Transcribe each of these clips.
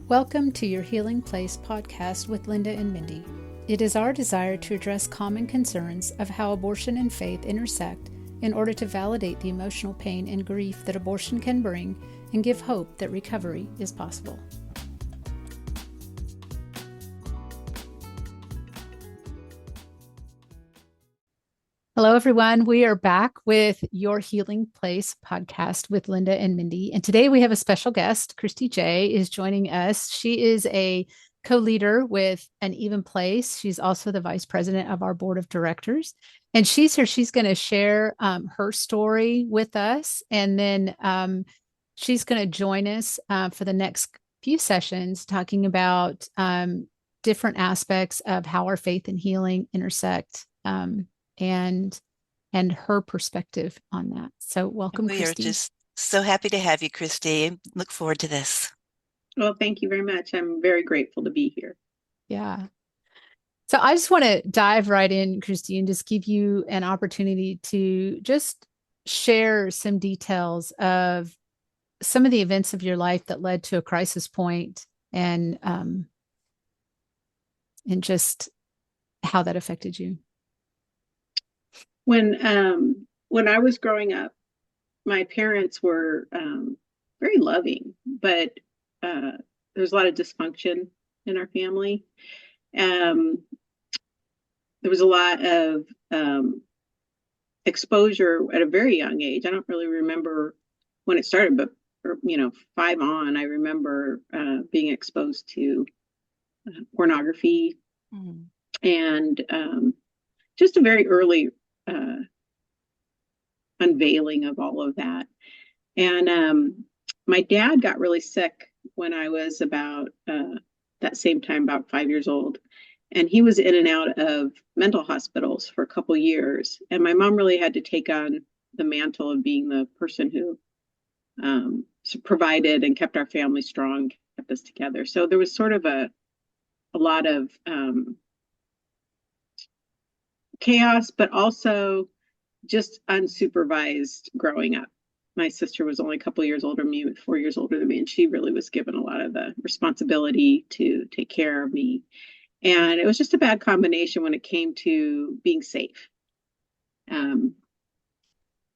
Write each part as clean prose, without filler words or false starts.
Welcome to your Healing Place podcast with Linda and Mindy. It is our desire to address common concerns of how abortion and faith intersect in order to validate the emotional pain and grief that abortion can bring and give hope that recovery is possible. Hello, everyone. We are back with your Healing Place podcast with Linda and Mindy. And today we have a special guest. Christy Jay is joining us. She is a co-leader with An Even Place. She's also the vice president of our board of directors. And she's here. She's going to share her story with us. And then she's going to join us for the next few sessions talking about different aspects of how our faith and healing intersect. And her perspective on that. So welcome, We Christy. are just so happy to have you, Christy. Look forward to this. Well, thank you very much. I'm very grateful to be here. Yeah. So I just want to dive right in, Christy, and just give you an opportunity to just share some details of some of the events of your life that led to a crisis point and just how that affected you. When I was growing up, my parents were very loving, but there's a lot of dysfunction in our family. There was a lot of exposure at a very young age. I don't really remember when it started, but 5 on, I remember being exposed to pornography and just a very early unveiling of all of that. And my dad got really sick when I was about that same time, about 5 years old. And he was in and out of mental hospitals for a couple years. And my mom really had to take on the mantle of being the person who provided and kept our family strong, kept us together. So there was sort of a lot of chaos, but also just unsupervised growing up. My sister was only a couple years older than me, 4 years older than me, and she really was given a lot of the responsibility to take care of me. And it was just a bad combination when it came to being safe. I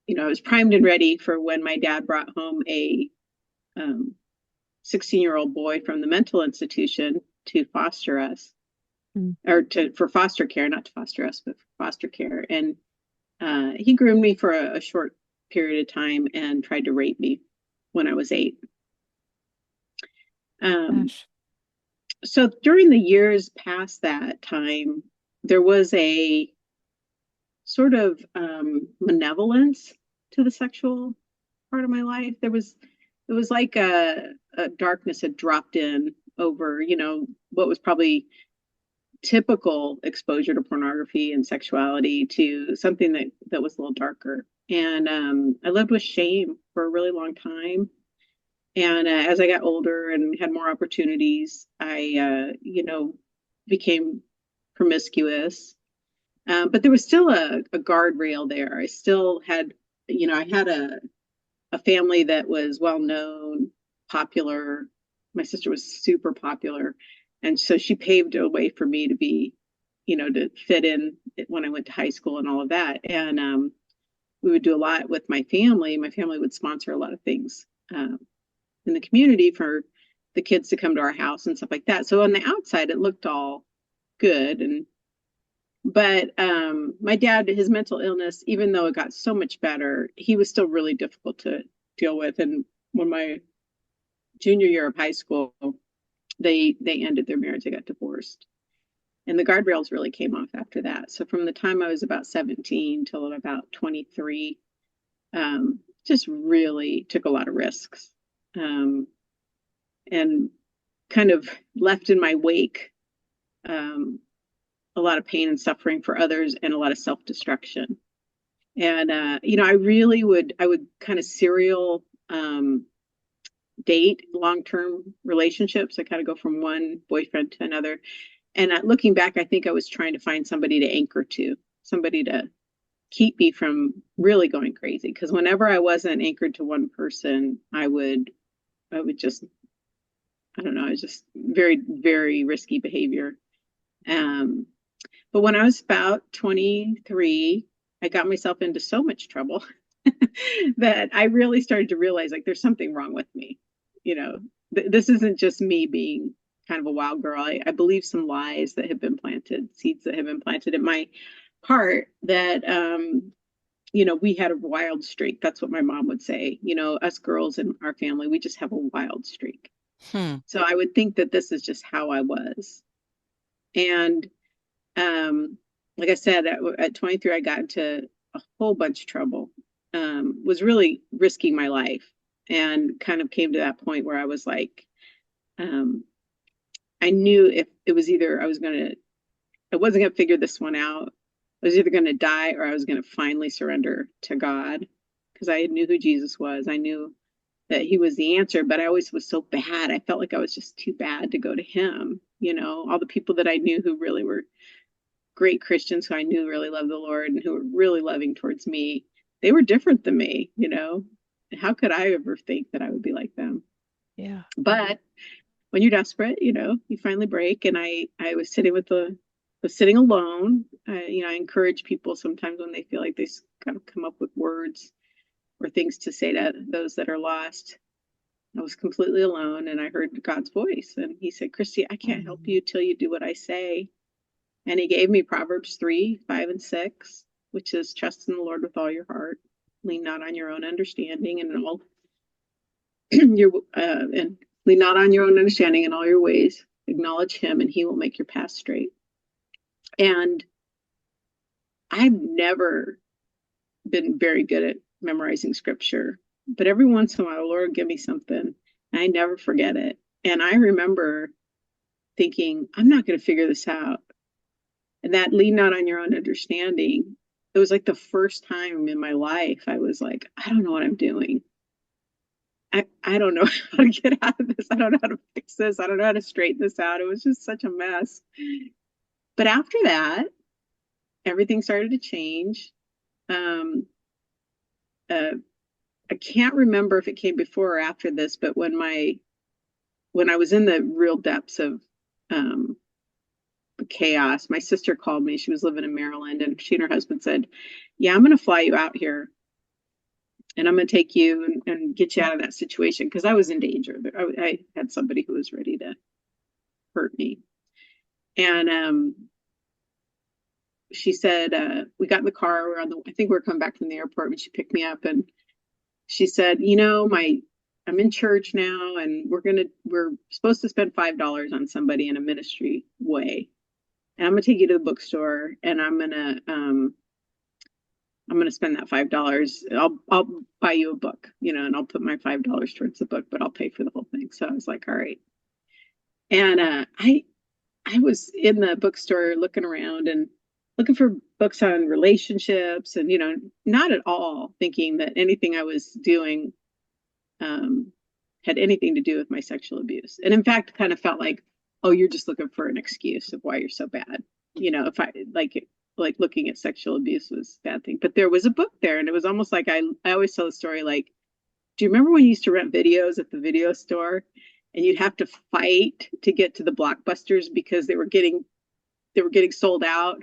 was primed and ready for when my dad brought home a 16-year-old boy from the mental institution to foster us, or for foster care, not to foster us, but for foster care. And he groomed me for a short period of time and tried to rape me when I was 8. So during the years past that time, there was a sort of malevolence to the sexual part of my life. It was like a darkness had dropped in over, what was probably typical exposure to pornography and sexuality to something that was a little darker. And I lived with shame for a really long time. And as I got older and had more opportunities, I, became promiscuous. But there was still a guardrail there. I still had, I had a family that was well-known, popular. My sister was super popular. And so she paved a way for me to be, to fit in when I went to high school and all of that. And we would do a lot with my family. My family would sponsor a lot of things in the community for the kids to come to our house and stuff like that. So on the outside, it looked all good. But my dad, his mental illness, even though it got so much better, he was still really difficult to deal with. And when my junior year of high school, they ended their marriage. They got divorced. And the guardrails really came off after that. So from the time I was about 17 till about 23, just really took a lot of risks. And kind of left in my wake a lot of pain and suffering for others and a lot of self-destruction. And, I would kind of serial date long-term relationships. I kind of go from one boyfriend to another. And looking back, I think I was trying to find somebody to anchor to, somebody to keep me from really going crazy. Because whenever I wasn't anchored to one person, I would just I don't know, it was just very, very risky behavior. Um, but when I was about 23, I got myself into so much trouble that I really started to realize like there's something wrong with me. You know, this isn't just me being kind of a wild girl. I believe some lies that have been planted, seeds that have been planted in my heart that, we had a wild streak. That's what my mom would say. Us girls in our family, we just have a wild streak. Hmm. So I would think that this is just how I was. And like I said, at 23, I got into a whole bunch of trouble. Was really risking my life, and kind of came to that point where I was like, um, I knew if it was either I wasn't gonna figure this one out. I was either gonna die or I was gonna finally surrender to God, because I knew who Jesus was. I knew that he was the answer, but I always was so bad. I felt like I was just too bad to go to him. All the people that I knew who really were great Christians, who I knew really loved the Lord and who were really loving towards me, they were different than me. How could I ever think that I would be like them? Yeah. But when you're desperate, you finally break. And I was sitting alone. I encourage people sometimes when they feel like they kind of come up with words or things to say to those that are lost. I was completely alone, and I heard God's voice, and he said, Christy, I can't help you till you do what I say. And he gave me Proverbs 3, 5, and 6, which is trust in the Lord with all your heart, lean not on your own understanding, and all and lean not on your own understanding in all your ways. Acknowledge him, and he will make your path straight. And I've never been very good at memorizing scripture, but every once in a while, the Lord will give me something, and I never forget it. And I remember thinking, I'm not going to figure this out. And that lean not on your own understanding, it was like the first time in my life I was like, I don't know what I'm doing. I don't know how to get out of this. I don't know how to fix this. I don't know how to straighten this out. It was just such a mess. But after that, everything started to change. Um, I can't remember if it came before or after this, but when I was in the real depths of chaos, my sister called me. She was living in Maryland, and she and her husband said, yeah, I'm going to fly you out here, and I'm going to take you and get you out of that situation, because I was in danger. I had somebody who was ready to hurt me. And she said, we got in the car. I think we were coming back from the airport, and she picked me up, and she said, I'm in church now, and we're supposed to spend $5 on somebody in a ministry way. And I'm gonna take you to the bookstore, and I'm gonna spend that $5. I'll buy you a book, and I'll put my $5 towards the book, but I'll pay for the whole thing. So I was like, all right. And I was in the bookstore looking around and looking for books on relationships, and not at all thinking that anything I was doing had anything to do with my sexual abuse. And in fact, kind of felt like, oh, you're just looking for an excuse of why you're so bad. If I like looking at sexual abuse was a bad thing. But there was a book there, and it was almost like I always tell the story, like, do you remember when you used to rent videos at the video store, and you'd have to fight to get to the Blockbusters because they were getting sold out?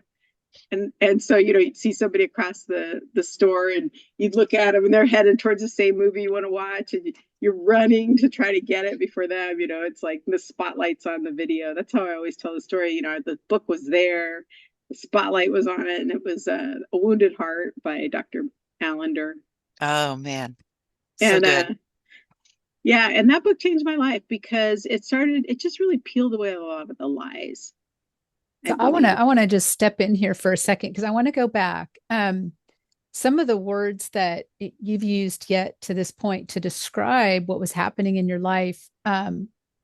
And so, you'd see somebody across the store, and you'd look at them, and they're headed towards the same movie you want to watch, and you're running to try to get it before them. It's like the spotlight's on the video. That's how I always tell the story. The book was there, the spotlight was on it, and it was A Wounded Heart by Dr. Allender. Oh man, so And good. yeah, and that book changed my life, because it just really peeled away a lot of the lies. So I want to just step in here for a second, because I want to go back. Some of the words that you've used yet to this point to describe what was happening in your life.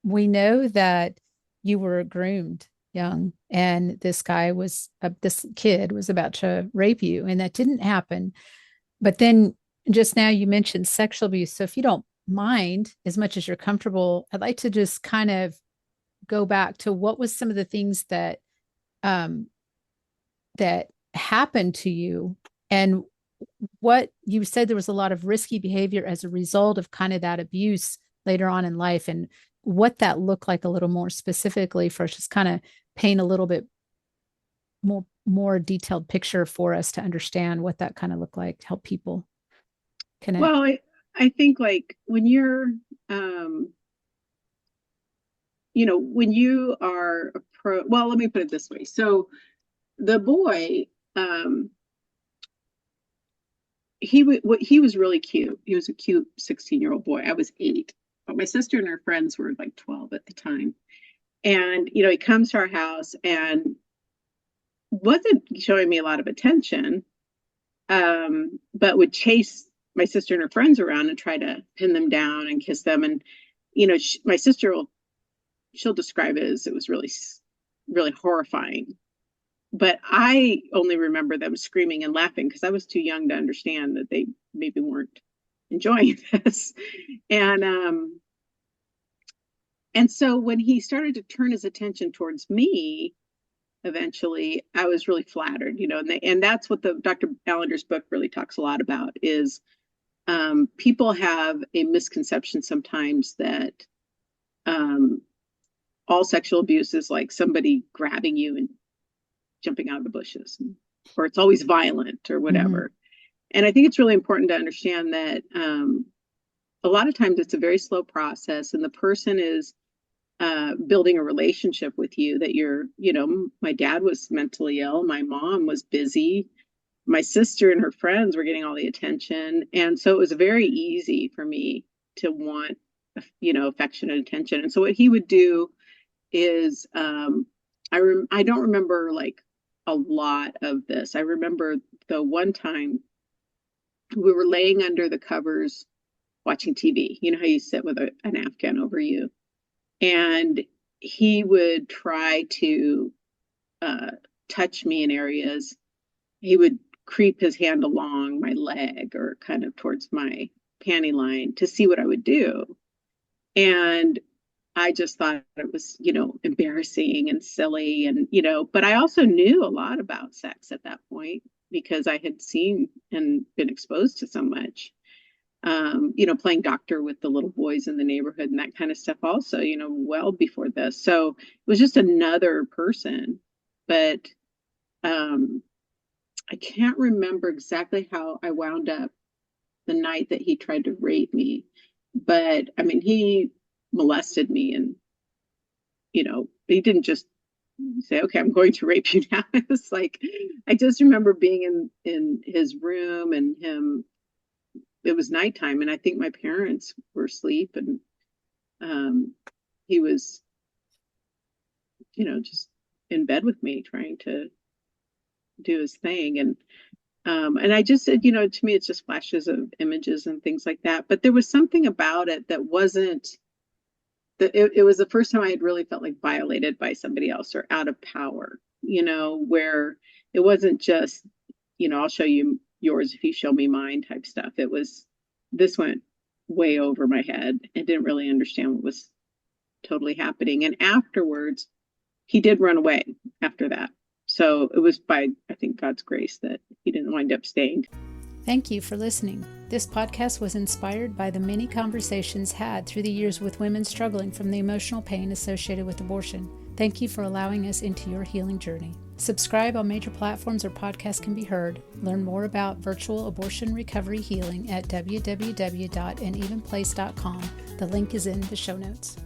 We know that you were groomed young, and this kid was about to rape you, and that didn't happen. But then just now you mentioned sexual abuse. So if you don't mind, as much as you're comfortable, I'd like to just kind of go back to what was some of the things that that happened to you, and what you said there was a lot of risky behavior as a result of kind of that abuse later on in life. And what that looked like a little more specifically for us, just kind of paint a little bit more detailed picture for us to understand what that kind of looked like, to help people connect. Well, I think like when you're, when you are well, let me put it this way. So the boy, he was really cute. He was a cute 16-year-old boy. I was 8, but my sister and her friends were like 12 at the time. And, he comes to our house and wasn't showing me a lot of attention, but would chase my sister and her friends around and try to pin them down and kiss them. And, my sister she'll describe it as it was really, really horrifying. But I only remember them screaming and laughing because I was too young to understand that they maybe weren't enjoying this. And so when he started to turn his attention towards me, eventually, I was really flattered, and that's what the Dr. Allender's book really talks a lot about is people have a misconception sometimes that all sexual abuse is like somebody grabbing you and jumping out of the bushes, or it's always violent or whatever. Mm-hmm. And I think it's really important to understand that a lot of times it's a very slow process, and the person is building a relationship with you that my dad was mentally ill, my mom was busy, my sister and her friends were getting all the attention. And so it was very easy for me to want, affectionate attention. And so what he would do is, I don't remember like a lot of this. I remember the one time we were laying under the covers watching TV. You know how you sit with an Afghan over you, and he would try to touch me in areas. He would creep his hand along my leg or kind of towards my panty line to see what I would do. And I just thought it was, embarrassing and silly. And, but I also knew a lot about sex at that point because I had seen and been exposed to so much. Playing doctor with the little boys in the neighborhood and that kind of stuff also, well before this. So it was just another person. But I can't remember exactly how I wound up the night that he tried to rape me. But I mean, he molested me, and he didn't just say, okay, I'm going to rape you now. It was like, I just remember being in his room and him, it was nighttime, and I think my parents were asleep, and he was just in bed with me trying to do his thing. And I just said, to me it's just flashes of images and things like that, but there was something about it that wasn't it was the first time I had really felt like violated by somebody else or out of power, where it wasn't just, I'll show you yours if you show me mine type stuff. This went way over my head. I didn't really understand what was totally happening. And afterwards, he did run away after that. So it was by, I think, God's grace that he didn't wind up staying. Thank you for listening. This podcast was inspired by the many conversations had through the years with women struggling from the emotional pain associated with abortion. Thank you for allowing us into your healing journey. Subscribe on major platforms where podcasts can be heard. Learn more about virtual abortion recovery healing at www.anevenplace.com. The link is in the show notes.